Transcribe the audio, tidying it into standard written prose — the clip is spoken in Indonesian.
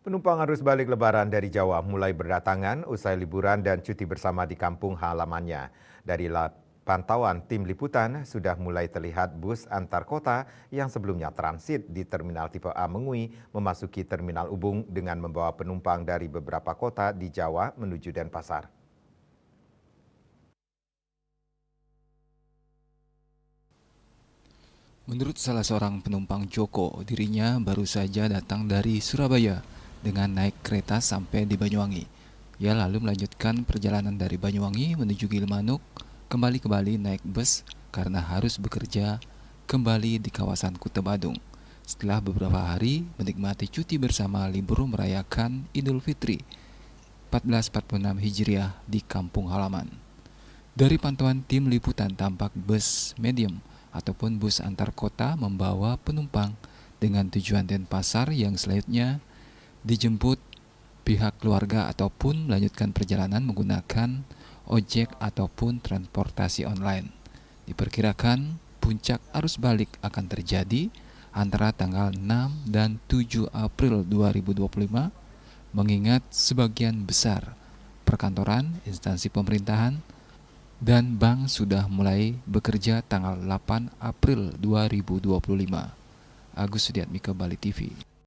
Penumpang arus balik Lebaran dari Jawa mulai berdatangan usai liburan dan cuti bersama di kampung halamannya. Dari pantauan tim liputan, sudah mulai terlihat bus antar kota yang sebelumnya transit di Terminal Tipe A Mengui memasuki Terminal Ubung dengan membawa penumpang dari beberapa kota di Jawa menuju Denpasar. Menurut salah seorang penumpang Joko, dirinya baru saja datang dari Surabaya dengan naik kereta sampai di Banyuwangi. Ia lalu melanjutkan perjalanan dari Banyuwangi menuju Gilimanuk, kembali ke Bali naik bus karena harus bekerja kembali di kawasan Kuta Badung. Setelah beberapa hari menikmati cuti bersama libur merayakan Idul Fitri 1446 Hijriah di kampung halaman. Dari pantauan tim liputan tampak bus medium ataupun bus antar kota membawa penumpang dengan tujuan Denpasar yang selanjutnya dijemput pihak keluarga ataupun melanjutkan perjalanan menggunakan ojek ataupun transportasi online. Diperkirakan puncak arus balik akan terjadi antara tanggal 6 dan 7 April 2025 mengingat sebagian besar perkantoran, instansi pemerintahan, dan bank sudah mulai bekerja tanggal 8 April 2025. Agus Sudiatmika, Bali TV.